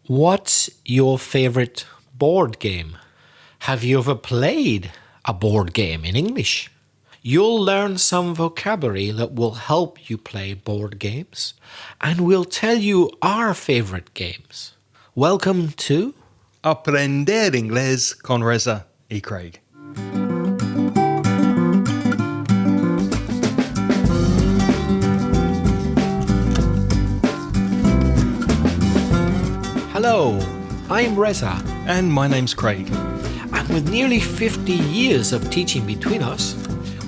What's your favorite board game? Have you ever played a board game in English? You'll learn some vocabulary that will help you play board games, and we'll tell you our favorite games. Welcome to Aprender Inglés con Reza y Craig. Hello, I'm Reza. And my name's Craig. And with nearly 50 years of teaching between us,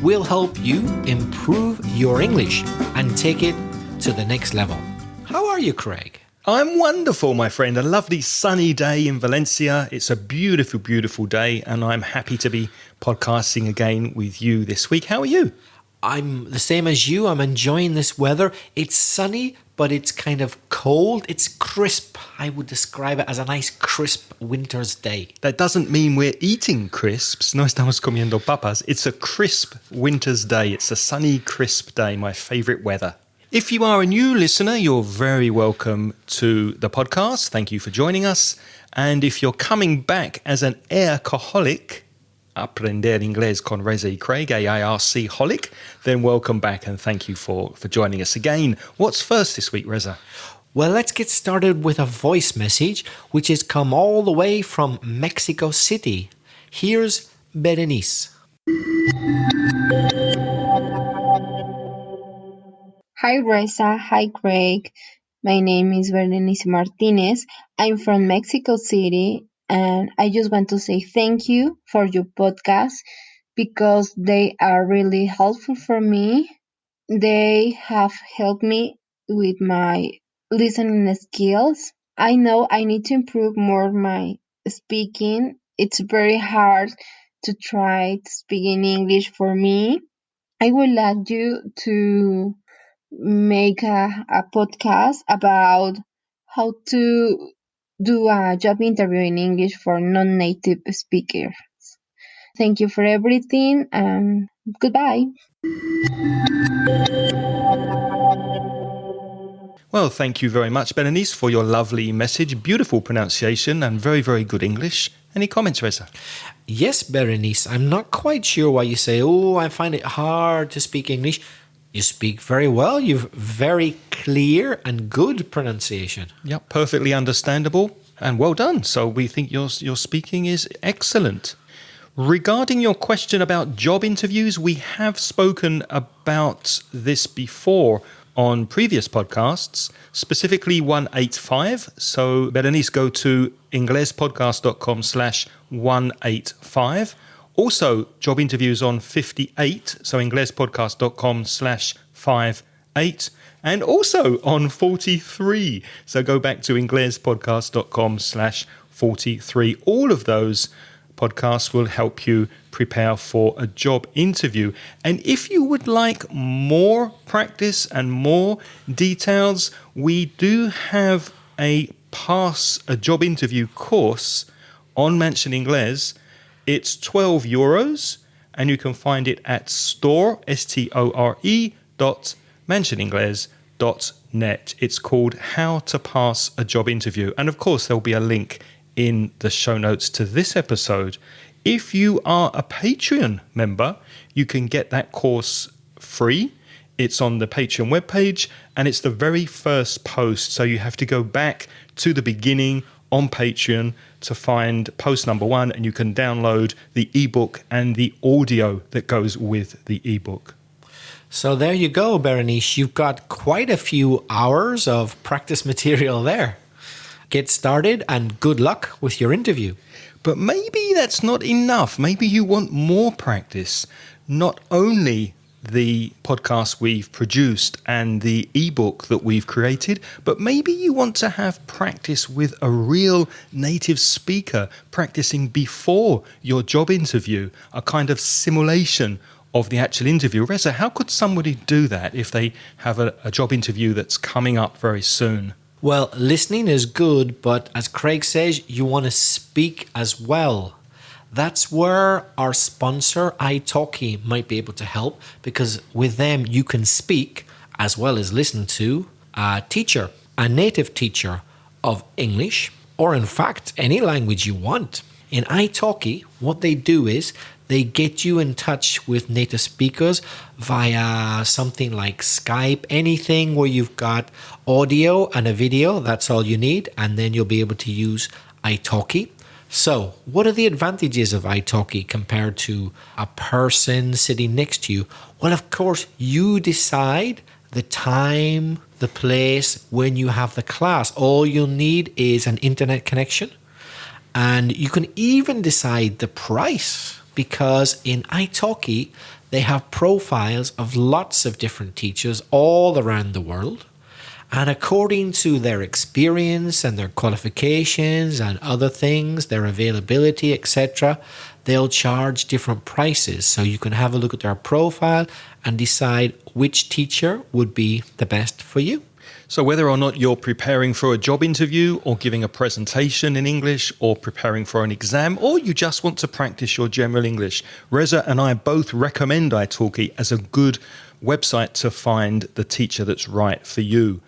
we'll help you improve your English and take it to the next level. How are you, Craig? I'm wonderful, my friend. A lovely sunny day in Valencia. It's a beautiful, beautiful day, and I'm happy to be podcasting again with you this week. How are you? I'm the same as you. I'm enjoying this weather. It's sunny, but it's kind of cold. It's crisp. I would describe it as a nice crisp winter's day. That doesn't mean we're eating crisps. No estamos comiendo papas. It's a crisp winter's day. It's a sunny, crisp day, my favorite weather. If you are a new listener, you're very welcome to the podcast. Thank you for joining us. And if you're coming back as an AIRC-holic, Aprender Inglés con Reza y Craig, AIRC-holic, then welcome back and thank you for joining us again. What's first this week, Reza? Well, let's get started with a voice message, which has come all the way from Mexico City. Here's Berenice. Hi Reza, hi Craig. My name is Berenice Martinez. I'm from Mexico City, and I just want to say thank you for your podcast because they are really helpful for me. They have helped me with my listening skills. I know I need to improve more my speaking. It's very hard to try to speak in English for me. I would like you to make a podcast about how to do a job interview in English for non-native speakers. Thank you for everything and goodbye. Well, thank you very much, Berenice, for your lovely message. Beautiful pronunciation and very, very good English. Any comments, Reza? Yes, Berenice, I'm not quite sure why you say, I find it hard to speak English. You speak very well. You've very clear and good pronunciation. Yep, perfectly understandable and well done. So we think your speaking is excellent. Regarding your question about job interviews, we have spoken about this before on previous podcasts, specifically 185. So Berenice, go to inglespodcast.com/185. Also, job interviews on 58, so inglespodcast.com/58, and also on 43. So go back to inglespodcast.com/43. All of those podcasts will help you prepare for a job interview. And if you would like more practice and more details, we do have a job interview course on Mansion Inglés. It's €12, and you can find it at store.mansioningles.net. It's called How to Pass a Job Interview. And of course, there'll be a link in the show notes to this episode. If you are a Patreon member, you can get that course free. It's on the Patreon webpage, and it's the very first post. So you have to go back to the beginning on Patreon to find post number 1, and you can download the ebook and the audio that goes with the ebook. So there you go, Berenice. You've got quite a few hours of practice material there. Get started and good luck with your interview. But maybe that's not enough. Maybe you want more practice. Not only the podcast we've produced and the ebook that we've created, but maybe you want to have practice with a real native speaker, practicing before your job interview, a kind of simulation of the actual interview. Reza, how could somebody do that if they have a job interview that's coming up very soon? Well, listening is good, but as Craig says, you want to speak as well. That's where our sponsor, italki, might be able to help, because with them you can speak as well as listen to a teacher, a native teacher of English or in fact, any language you want. In italki, what they do is they get you in touch with native speakers via something like Skype, anything where you've got audio and a video, that's all you need, and then you'll be able to use italki. So, what are the advantages of italki compared to a person sitting next to you? Well, of course, you decide the time, the place, when you have the class. All you'll need is an internet connection. And you can even decide the price, because in italki, they have profiles of lots of different teachers all around the world. And according to their experience and their qualifications and other things, their availability, etc., they'll charge different prices. So you can have a look at their profile and decide which teacher would be the best for you. So whether or not you're preparing for a job interview or giving a presentation in English or preparing for an exam, or you just want to practice your general English, Reza and I both recommend italki as a good website to find the teacher that's right for you.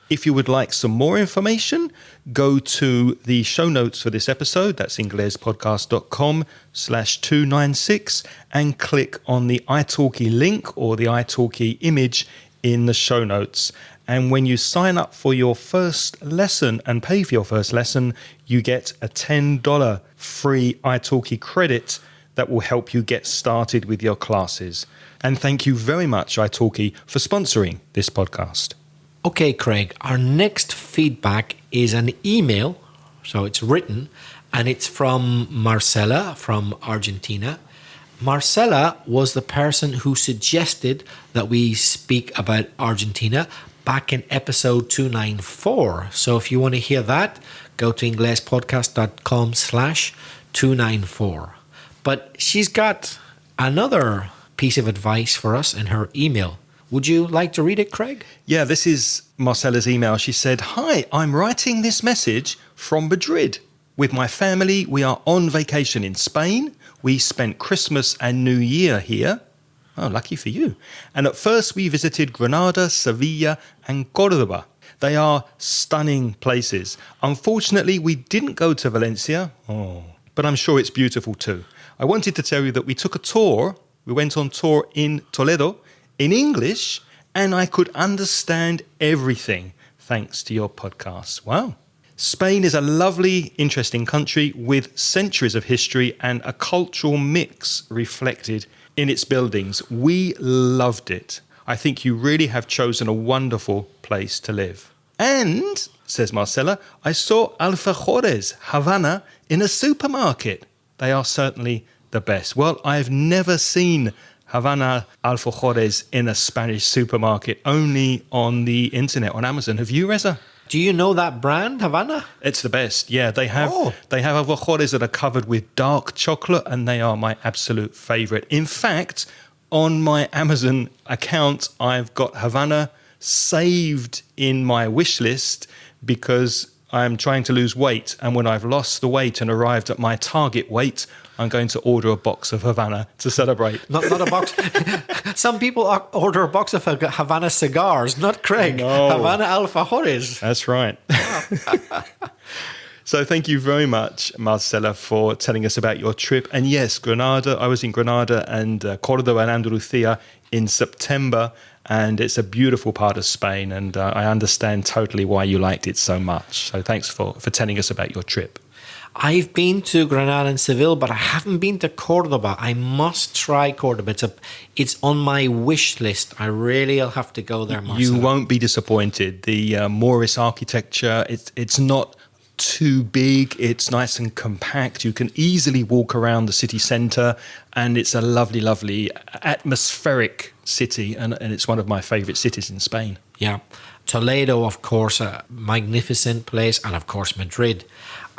If you would like some more information, go to the show notes for this episode, that's inglespodcast.com/296, and click on the italki link or the italki image in the show notes. And when you sign up for your first lesson and pay for your first lesson, you get a $10 free italki credit that will help you get started with your classes. And thank you very much, italki, for sponsoring this podcast. Okay, Craig, our next feedback is an email. So it's written, and it's from Marcela from Argentina. Marcela was the person who suggested that we speak about Argentina back in episode 294. So if you want to hear that, go to inglespodcast.com/294. But she's got another piece of advice for us in her email. Would you like to read it, Craig? Yeah, this is Marcela's email. She said, "Hi, I'm writing this message from Madrid. With my family, we are on vacation in Spain. We spent Christmas and New Year here." Oh, lucky for you. "And at first we visited Granada, Sevilla and Cordoba. They are stunning places. Unfortunately, we didn't go to Valencia, but I'm sure it's beautiful too. I wanted to tell you that we took a tour. We went on tour in Toledo in English, and I could understand everything thanks to your podcast." Wow. Spain is a lovely, interesting country with centuries of history and a cultural mix reflected in its buildings. We loved it. I think you really have chosen a wonderful place to live. "And," says Marcela, "I saw alfajores, Havana, in a supermarket. They are certainly the best." Well, I've never seen Havana alfajores in a Spanish supermarket, only on the internet, on Amazon. Have you, Reza? Do you know that brand, Havana? It's the best. Yeah, they have alfajores that are covered with dark chocolate, and they are my absolute favorite. In fact, on my Amazon account, I've got Havana saved in my wish list because I'm trying to lose weight. And when I've lost the weight and arrived at my target weight, I'm going to order a box of Havana to celebrate. Not a box. Some people order a box of Havana cigars, not Craig. No. Havana alfajores. That's right. So thank you very much, Marcela, for telling us about your trip. And yes, Granada. I was in Granada and Cordoba and Andalusia in September, and it's a beautiful part of Spain, and I understand totally why you liked it so much. So thanks for telling us about your trip. I've been to Granada and Seville, but I haven't been to Cordoba. I must try Cordoba. It's on my wish list. I'll have to go there, Marcelo. You won't be disappointed. The Moorish architecture, it's not too big. It's nice and compact. You can easily walk around the city centre, and it's a lovely, lovely atmospheric city, and it's one of my favourite cities in Spain. Yeah. Toledo, of course, a magnificent place, and of course Madrid.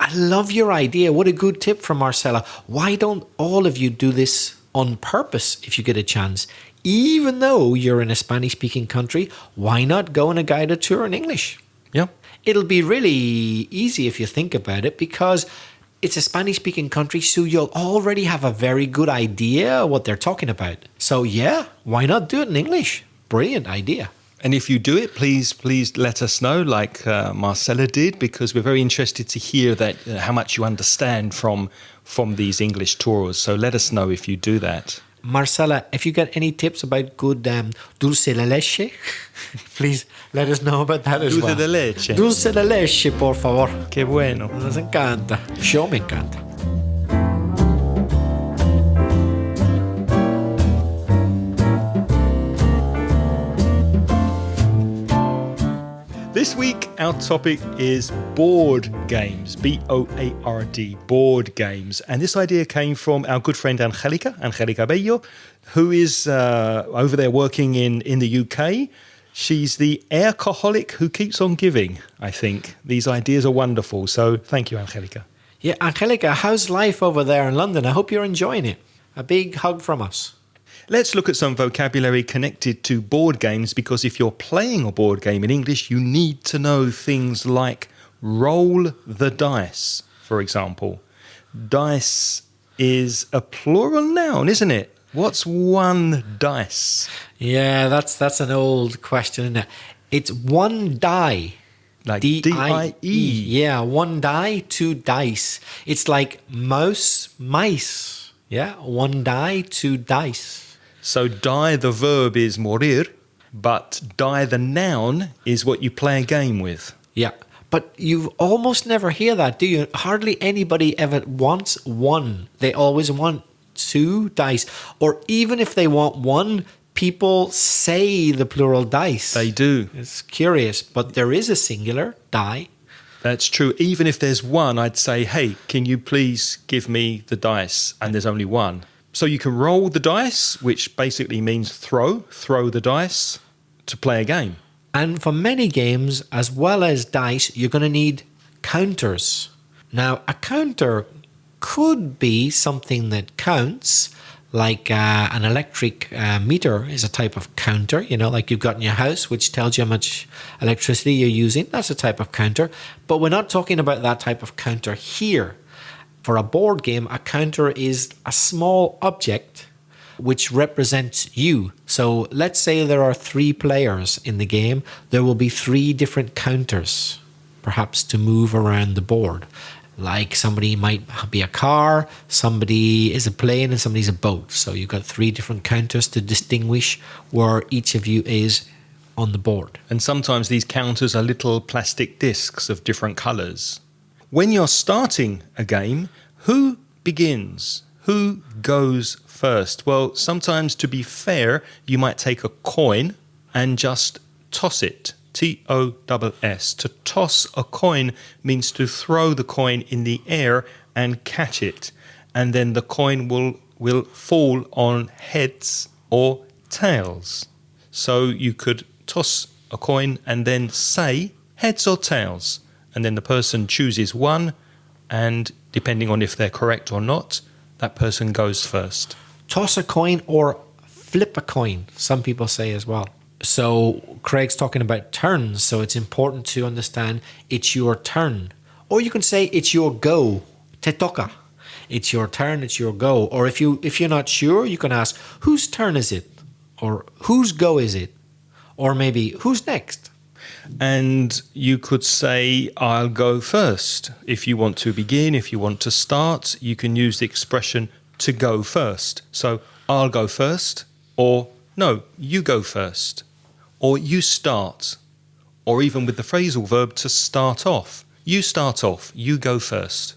I love your idea. What a good tip from Marcela. Why don't all of you do this on purpose if you get a chance? Even though you're in a Spanish-speaking country, why not go on a guided tour in English? Yeah. It'll be really easy if you think about it, because it's a Spanish-speaking country, so you'll already have a very good idea what they're talking about. So yeah, why not do it in English? Brilliant idea. And if you do it, please let us know, like Marcella did, because we're very interested to hear that how much you understand from these English tours. So let us know if you do that. Marcella, if you got any tips about good dulce de leche, please let us know about that as well. Dulce de leche. Dulce de leche, por favor. Qué bueno. Nos encanta. Yo me encanta. This week, our topic is board games, B-O-A-R-D, board games. And this idea came from our good friend Angelica Bello, who is over there working in the UK. She's the alcoholic who keeps on giving, I think. These ideas are wonderful. So thank you, Angelica. Yeah, Angelica, how's life over there in London? I hope you're enjoying it. A big hug from us. Let's look at some vocabulary connected to board games, because if you're playing a board game in English, you need to know things like roll the dice, for example. Dice is a plural noun, isn't it? What's one dice? Yeah, that's an old question, isn't it? It's one die. Like D-I-E. D-I-E. Yeah, one die, two dice. It's like mouse, mice. Yeah, one die, two dice. So die, the verb is morir, but die, the noun, is what you play a game with. Yeah, but you almost never hear that, do you? Hardly anybody ever wants one. They always want two dice. Or even if they want one, people say the plural dice. They do. It's curious, but there is a singular, die. That's true. Even if there's one, I'd say, hey, can you please give me the dice? And there's only one. So you can roll the dice, which basically means throw the dice to play a game. And for many games, as well as dice, you're going to need counters. Now, a counter could be something that counts, like an electric meter is a type of counter, like you've got in your house, which tells you how much electricity you're using. That's a type of counter. But we're not talking about that type of counter here. For a board game, a counter is a small object which represents you. So let's say there are 3 players in the game. There will be 3 different counters, perhaps to move around the board. Like somebody might be a car, somebody is a plane, and somebody's a boat. So you've got 3 different counters to distinguish where each of you is on the board. And sometimes these counters are little plastic discs of different colours. When you're starting a game, who begins? Who goes first? Well, sometimes, to be fair, you might take a coin and just toss it. T-O-S-S. To toss a coin means to throw the coin in the air and catch it. And then the coin will fall on heads or tails. So you could toss a coin and then say heads or tails. And then the person chooses one, and depending on if they're correct or not, that person goes first. Toss a coin or flip a coin, some people say as well. So Craig's talking about turns, so it's important to understand it's your turn. Or you can say it's your go, te toca. It's your turn, it's your go. Or if you're not sure, you can ask, whose turn is it? Or whose go is it? Or maybe, who's next? And you could say, I'll go first. If you want to begin, if you want to start, you can use the expression to go first. So I'll go first, or no, you go first, or you start, or even with the phrasal verb to start off. You start off, you go first.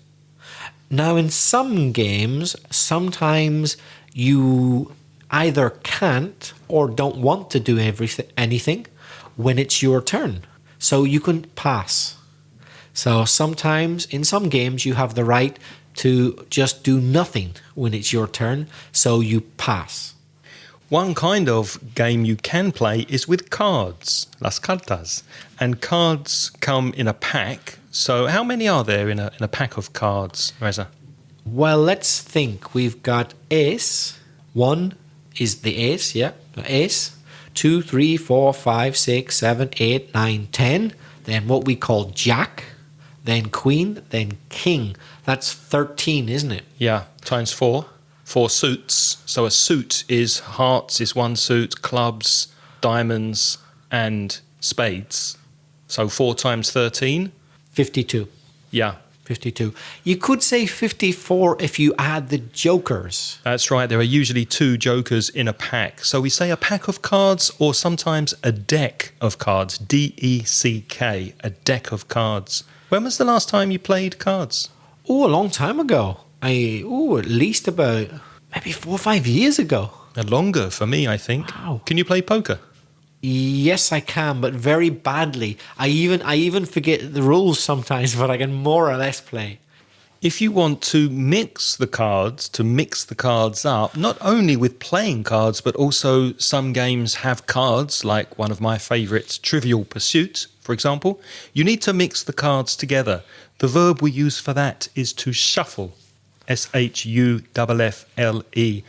Now, in some games, sometimes you either can't or don't want to do anything when it's your turn. So you can pass. So sometimes in some games you have the right to just do nothing when it's your turn. So you pass. One kind of game you can play is with cards, las cartas. And cards come in a pack. So how many are there in a pack of cards, Reza? Well, let's think. We've got ace. 1 is the ace, yeah. Ace. 2, 3, 4, 5, 6, 7, 8, 9, 10. Then what we call jack. Then queen. Then king. That's 13, isn't it? Yeah, times 4. 4 suits. So a suit is hearts is 1 suit, clubs, diamonds, and spades. So 4 times 13? 52. Yeah, 52. You could say 54 if you add the jokers. that's right. There are usually 2 jokers in a pack. So we say a pack of cards or sometimes a deck of cards. D-E-C-K, a deck of cards. When was the last time you played cards? Oh, a long time ago. At least about maybe 4 or 5 years ago. Longer for me, I think. Wow. Can you play poker? Yes, I can, but very badly. I even forget the rules sometimes, but I can more or less play. If you want to mix the cards up, not only with playing cards, but also some games have cards, like one of my favourites, Trivial Pursuit, for example, you need to mix the cards together. The verb we use for that is to shuffle, S-H-U-F-F-L-E.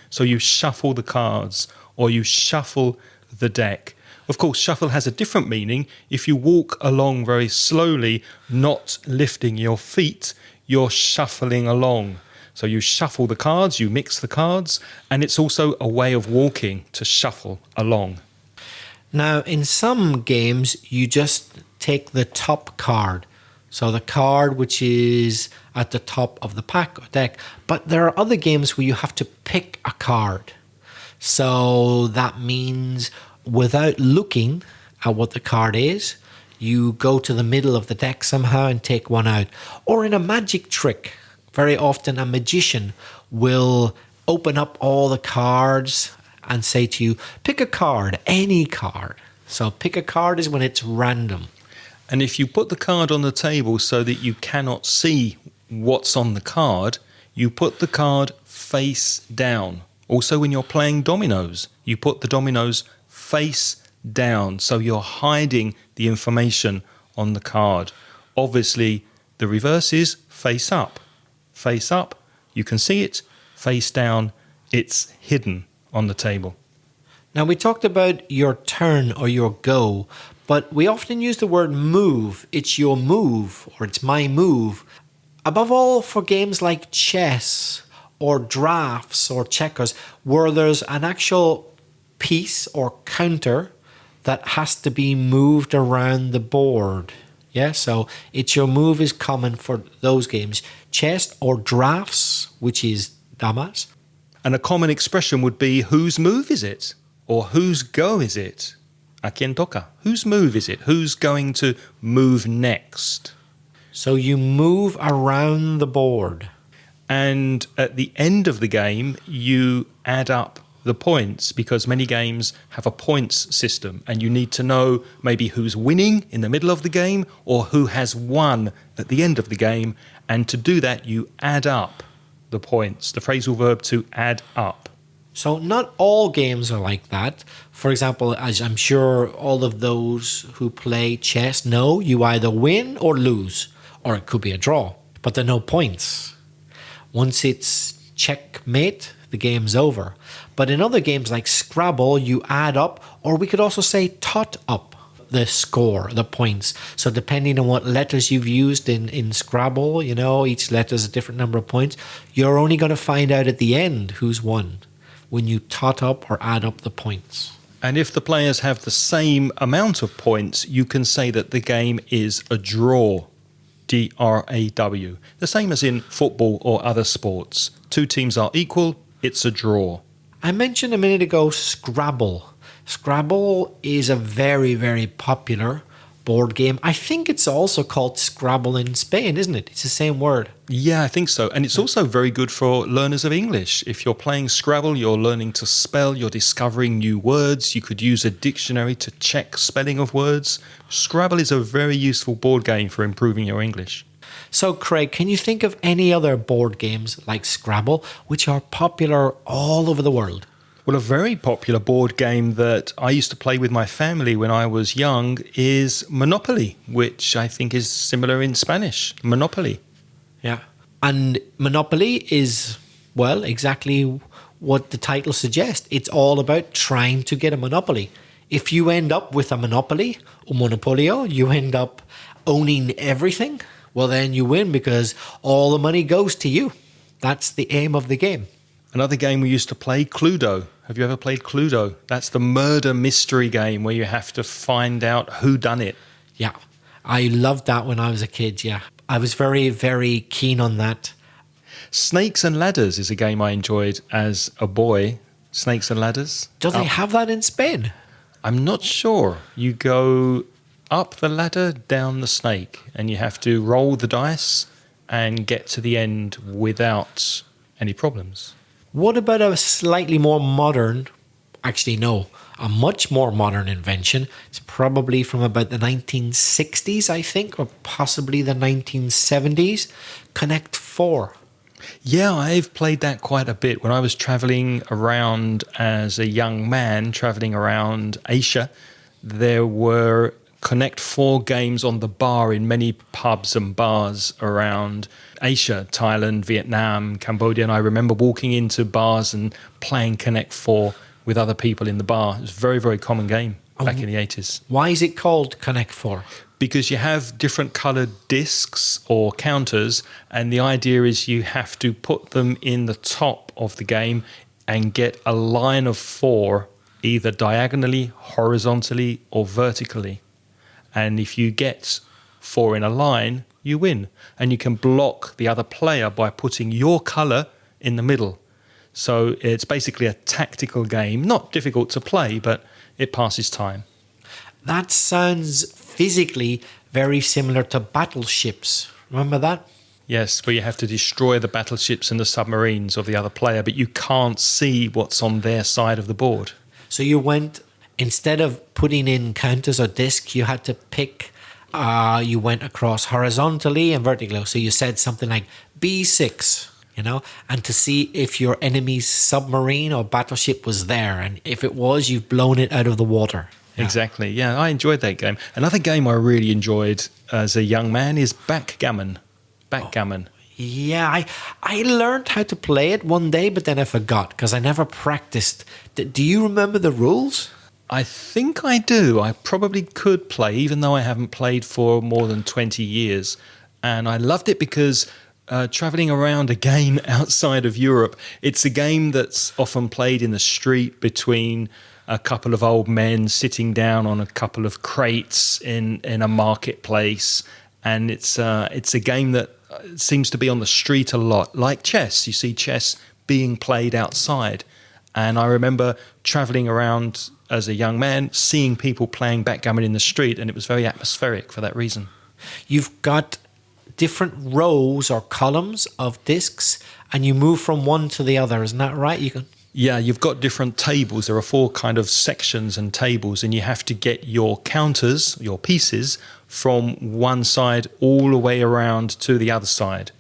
So you shuffle the cards, or you shuffle the deck. Of course, shuffle has a different meaning. If you walk along very slowly, not lifting your feet, you're shuffling along. So you shuffle the cards, you mix the cards, and it's also a way of walking, to shuffle along. Now, in some games, you just take the top card. So the card which is at the top of the pack or deck. But there are other games where you have to pick a card. So that means without looking at what the card is, you go to the middle of the deck somehow and take one out. Or in a magic trick, very often a magician will open up all the cards and say to you, pick a card, any card. So pick a card is when it's random. And if you put the card on the table so that you cannot see what's on the card, you put the card face down. Also, when you're playing dominoes, you put the dominoes face down, so you're hiding the information on the card. Obviously, the reverse is face up. Face up, you can see it. Face down, it's hidden on the table. Now, we talked about your turn or your go, but we often use the word move. It's your move, or it's my move. Above all, for games like chess or drafts or checkers, where there's an actual piece or counter that has to be moved around the board. Yeah, so it's your move is common for those games. Chess or drafts, which is damas. And a common expression would be, whose move is it? Or whose go is it? A quien toca? Whose move is it? Who's going to move next? So you move around the board. And at the end of the game, you add up the points, because many games have a points system and you need to know maybe who's winning in the middle of the game or who has won at the end of the game. And to do that, you add up the points, the phrasal verb to add up. So not all games are like that. For example, as I'm sure all of those who play chess know, you either win or lose, or it could be a draw, but there are no points. Once it's checkmate, the game's over. But in other games like Scrabble, you add up, or we could also say tot up the score, the points. So depending on what letters you've used in Scrabble, you know, each letter is a different number of points. You're only going to find out at the end who's won when you tot up or add up the points. And if the players have the same amount of points, you can say that the game is a draw. D-R-A-W. The same as in football or other sports. 2 teams are equal, it's a draw. I mentioned a minute ago Scrabble. Scrabble is a very, very popular board game. I think it's also called Scrabble in Spain, isn't it? It's the same word. Yeah, I think so. And it's also very good for learners of English. If you're playing Scrabble, you're learning to spell, you're discovering new words. You could use a dictionary to check spelling of words. Scrabble is a very useful board game for improving your English. So, Craig, can you think of any other board games like Scrabble which are popular all over the world? Well, a very popular board game that I used to play with my family when I was young is Monopoly, which I think is similar in Spanish. Monopoly. Yeah. And Monopoly is, well, exactly what the title suggests. It's all about trying to get a monopoly. If you end up with a monopoly, or monopolio, you end up owning everything, well, then you win because all the money goes to you. That's the aim of the game. Another game we used to play, Cluedo. Have you ever played Cluedo? That's the murder mystery game where you have to find out who done it. Yeah, I loved that when I was a kid, yeah. I was very, very keen on that. Snakes and Ladders is a game I enjoyed as a boy. Snakes and Ladders. Do they have that in Spain? I'm not sure. You go up the ladder, down the snake, and you have to roll the dice and get to the end without any problems. What about a slightly more modern, actually no, a much more modern invention? It's probably from about the 1960s, I think, or possibly the 1970s. Connect 4. Yeah, I've played that quite a bit. When I was traveling around as a young man, traveling around Asia, there were Connect 4 games on the bar in many pubs and bars around Asia, Thailand, Vietnam, Cambodia. And I remember walking into bars and playing Connect 4 with other people in the bar. It was a very, very common game back in the 80s. Why is it called Connect 4? Because you have different coloured discs or counters, and the idea is you have to put them in the top of the game and get a line of 4 either diagonally, horizontally, or vertically. And if you get 4 in a line, you win. And you can block the other player by putting your colour in the middle. So it's basically a tactical game, not difficult to play, but it passes time. That sounds physically very similar to battleships. Remember that? Yes, where you have to destroy the battleships and the submarines of the other player, but you can't see what's on their side of the board. So you went, instead of putting in counters or discs, you had to pick, you went across horizontally and vertically. So you said something like B6, and to see if your enemy's submarine or battleship was there. And if it was, you've blown it out of the water. Yeah. Exactly. Yeah, I enjoyed that game. Another game I really enjoyed as a young man is backgammon. Backgammon. Yeah, I learned how to play it one day, but then I forgot because I never practiced. Do you remember the rules? I think I do. I probably could play, even though I haven't played for more than 20 years. And I loved it because traveling around again outside of Europe, it's a game that's often played in the street between a couple of old men sitting down on a couple of crates in a marketplace. And it's a game that seems to be on the street a lot, like chess. You see chess being played outside. And I remember traveling around as a young man, seeing people playing backgammon in the street, and it was very atmospheric for that reason. You've got different rows or columns of discs, and you move from one to the other. Isn't that right? Yeah, you've got different tables. There are 4 kind of sections and tables, and you have to get your counters, your pieces, from one side all the way around to the other side.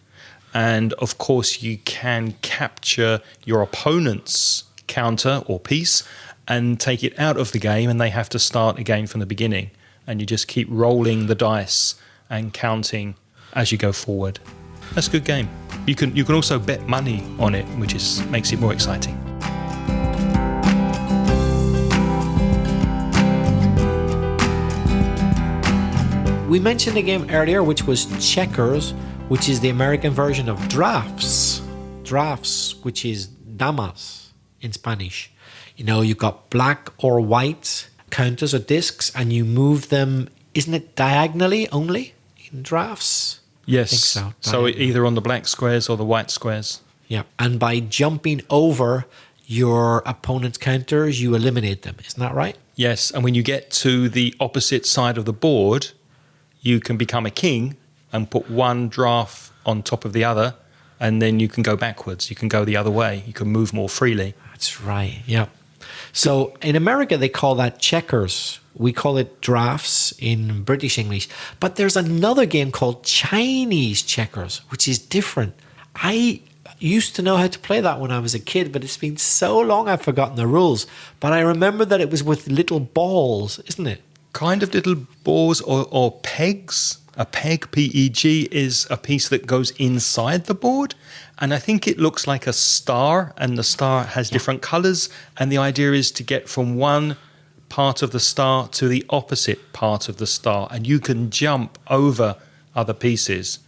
And of course, you can capture your opponent's counter or piece and take it out of the game, and they have to start again from the beginning. And you just keep rolling the dice and counting as you go forward. That's a good game. You can also bet money on it, which makes it more exciting. We mentioned a game earlier, which was checkers, which is the American version of drafts. Drafts, which is damas in Spanish. You've got black or white counters or discs, and you move them, isn't it diagonally only in drafts? Yes. I think so. So either on the black squares or the white squares. Yeah. And by jumping over your opponent's counters, you eliminate them. Isn't that right? Yes. And when you get to the opposite side of the board, you can become a king and put one draft on top of the other, and then you can go backwards. You can go the other way. You can move more freely. That's right. Yeah. So in America, they call that checkers. We call it drafts in British English. But there's another game called Chinese checkers, which is different. I used to know how to play that when I was a kid, but it's been so long I've forgotten the rules. But I remember that it was with little balls, isn't it? Kind of little balls or pegs. A peg, P-E-G, is a piece that goes inside the board. And I think it looks like a star, and the star has different colours. And the idea is to get from one part of the star to the opposite part of the star. And you can jump over other pieces,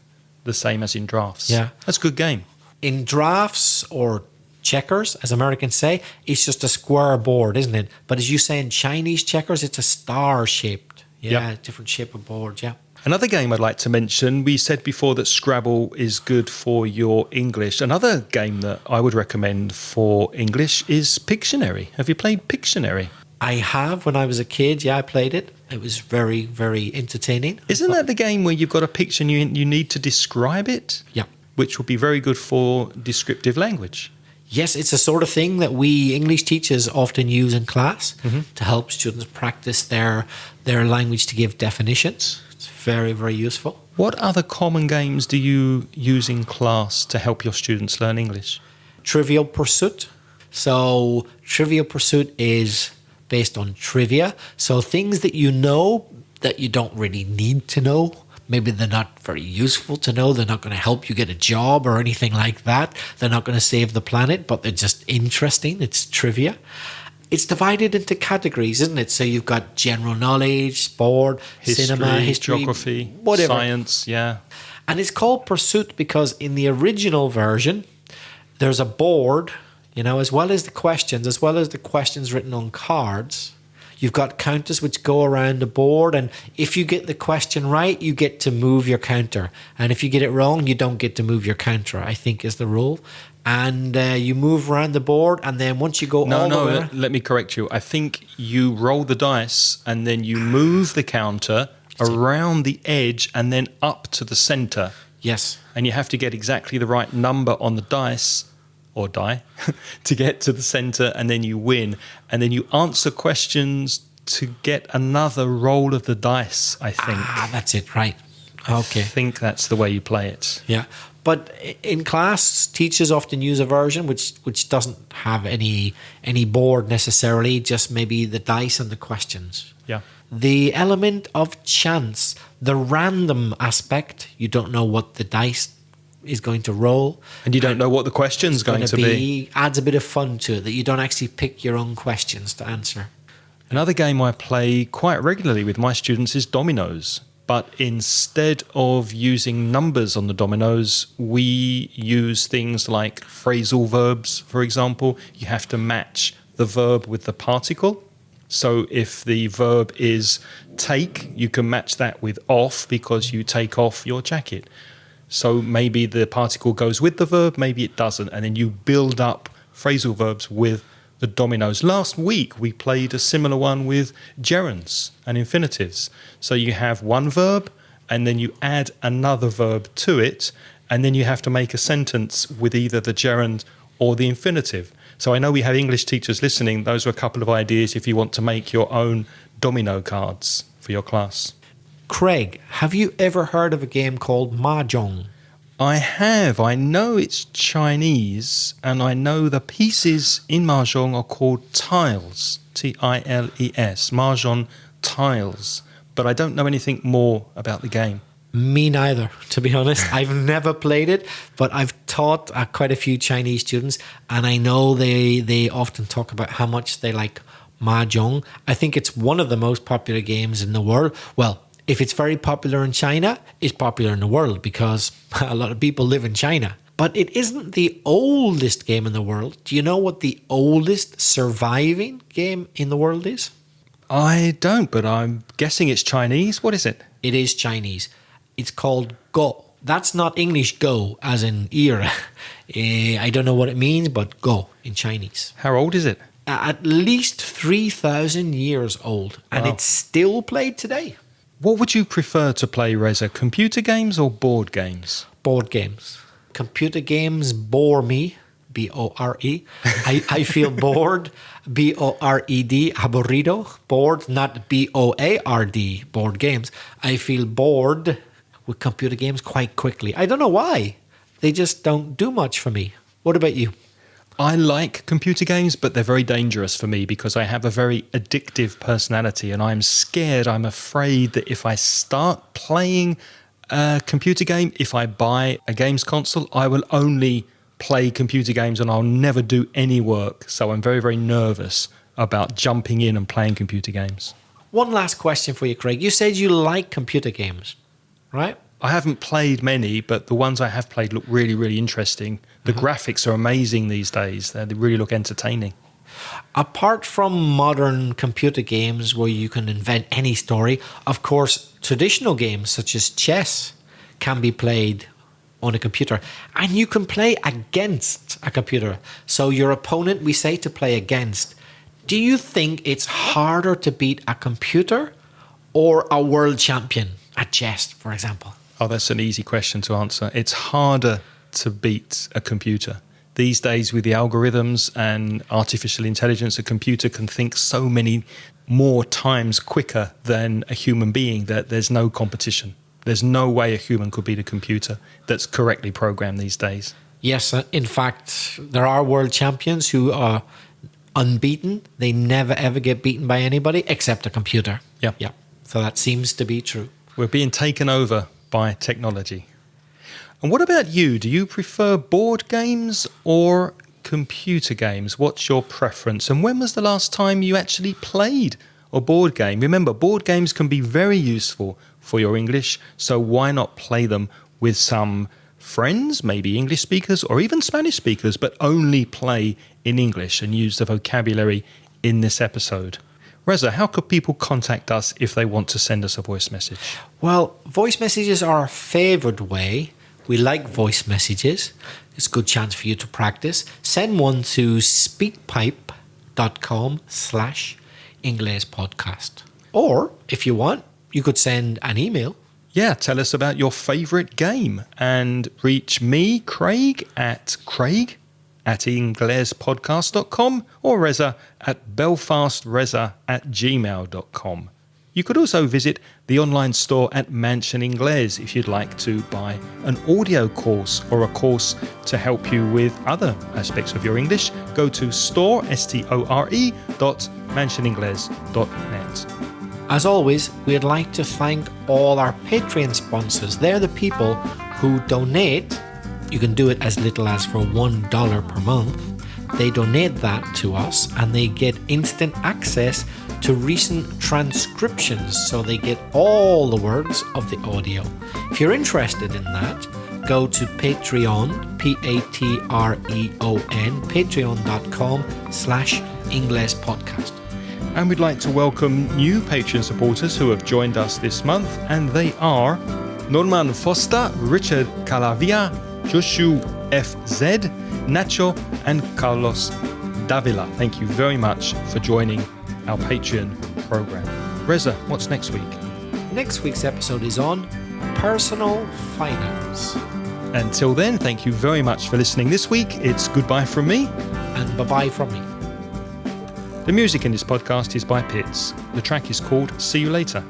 the same as in drafts. Yeah. That's a good game. In drafts or Checkers, as Americans say, it's just a square board, isn't it? But as you say in Chinese checkers, it's a star-shaped. Yeah, Yep. different shape of board, yeah. Another game I'd like to mention, we said before that Scrabble is good for your English. Another game that I would recommend for English is Pictionary. Have you played Pictionary? I have when I was a kid. Yeah, I played it. It was very, very entertaining. Isn't that the game where you've got a picture and you need to describe it? Yeah. Which would be very good for descriptive language. Yes, it's the sort of thing that we English teachers often use in class to help students practice their language to give definitions. It's very, very useful. What other common games do you use in class to help your students learn English? Trivial Pursuit. So Trivial Pursuit is based on trivia. So things that you know that you don't really need to know. Maybe they're not very useful to know. They're not going to help you get a job or anything like that. They're not going to save the planet, but they're just interesting. It's trivia. It's divided into categories, isn't it? So you've got general knowledge, sport, cinema, history, geography, whatever. science, yeah. And it's called Pursuit because in the original version, there's a board, as well as the questions written on cards. You've got counters which go around the board, and if you get the question right, you get to move your counter. And if you get it wrong, you don't get to move your counter, I think is the rule. And you move around the board, and then once you go all the way... let me correct you. I think you roll the dice, and then you move the counter around the edge and then up to the centre. Yes. And you have to get exactly the right number on the dice or die to get to the centre, and then you win. And then you answer questions to get another roll of the dice, I think. That's it, right. Okay. I think that's the way you play it. Yeah. But in class, teachers often use a version which doesn't have any board necessarily, just maybe the dice and the questions. Yeah. The element of chance, the random aspect, you don't know what the dice is going to roll. And you don't know what the question's going to be. Adds a bit of fun to it, that you don't actually pick your own questions to answer. Another game I play quite regularly with my students is dominoes. But instead of using numbers on the dominoes, we use things like phrasal verbs, for example. You have to match the verb with the particle. So if the verb is take, you can match that with off because you take off your jacket. So maybe the particle goes with the verb, maybe it doesn't. And then you build up phrasal verbs with the dominoes. Last week, we played a similar one with gerunds and infinitives. So you have one verb, and then you add another verb to it, and then you have to make a sentence with either the gerund or the infinitive. So I know we have English teachers listening. Those are a couple of ideas if you want to make your own domino cards for your class. Craig, have you ever heard of a game called Mahjong? I have. I know it's Chinese, and I know the pieces in Mahjong are called tiles, Tiles, Mahjong tiles. But I don't know anything more about the game. Me neither, to be honest. I've never played it, but I've taught quite a few Chinese students, and I know they often talk about how much they like Mahjong. I think it's one of the most popular games in the world. Well, if it's very popular in China, it's popular in the world because a lot of people live in China. But it isn't the oldest game in the world. Do you know what the oldest surviving game in the world is? I don't, but I'm guessing it's Chinese. What is it? It is Chinese. It's called Go. That's not English go, as in ear. I don't know what it means, but Go in Chinese. How old is it? At least 3,000 years old. And it's still played today. What would you prefer to play, Reza? Computer games or board games? Board games. Computer games bore me, B-O-R-E. I feel bored, B-O-R-E-D, aburrido. Bored, not B-O-A-R-D, board games. I feel bored with computer games quite quickly. I don't know why. They just don't do much for me. What about you? I like computer games, but they're very dangerous for me because I have a very addictive personality, and I'm scared, I'm afraid that if I start playing a computer game, if I buy a games console, I will only play computer games and I'll never do any work. So I'm very, very nervous about jumping in and playing computer games. One last question for you, Craig. You said you like computer games, right? I haven't played many, but the ones I have played look really, really interesting. The graphics are amazing these days. They really look entertaining. Apart from modern computer games where you can invent any story, of course, traditional games such as chess can be played on a computer. And you can play against a computer. So your opponent, we say to play against. Do you think it's harder to beat a computer or a world champion at chess, for example? Oh, that's an easy question to answer. It's harder to beat a computer. These days, with the algorithms and artificial intelligence, a computer can think so many more times quicker than a human being that there's no competition. There's no way a human could beat a computer that's correctly programmed these days. Yes, in fact, there are world champions who are unbeaten. They never, ever get beaten by anybody except a computer. Yeah. So that seems to be true. We're being taken over by technology. And what about you? Do you prefer board games or computer games? What's your preference? And when was the last time you actually played a board game? Remember, board games can be very useful for your English, so why not play them with some friends, maybe English speakers or even Spanish speakers, but only play in English and use the vocabulary in this episode? Reza, how could people contact us if they want to send us a voice message? Well, voice messages are our favorite way. We like voice messages. It's a good chance for you to practice. Send one to speakpipe.com/English podcast. Or, if you want, you could send an email. Yeah, tell us about your favourite game and reach me, Craig at inglespodcast.com or Reza at belfastreza@gmail.com. You could also visit the online store at Mansion Inglés if you'd like to buy an audio course or a course to help you with other aspects of your English. Go to store.mansioningles.net. As always, we'd like to thank all our Patreon sponsors. They're the people who donate. You can do it as little as for $1 per month. They donate that to us and they get instant access to recent transcriptions, so they get all the words of the audio. If you're interested in that, go to Patreon, Patreon, patreon.com/English podcast. And we'd like to welcome new Patreon supporters who have joined us this month, and they are Norman Foster, Richard Calavia, Joshua FZ, Nacho, and Carlos Davila. Thank you very much for joining our Patreon program. Reza, what's next week? Next week's episode is on personal finance. Until then, thank you very much for listening this week. It's goodbye from me. And bye-bye from me. The music in this podcast is by Pitts. The track is called See You Later.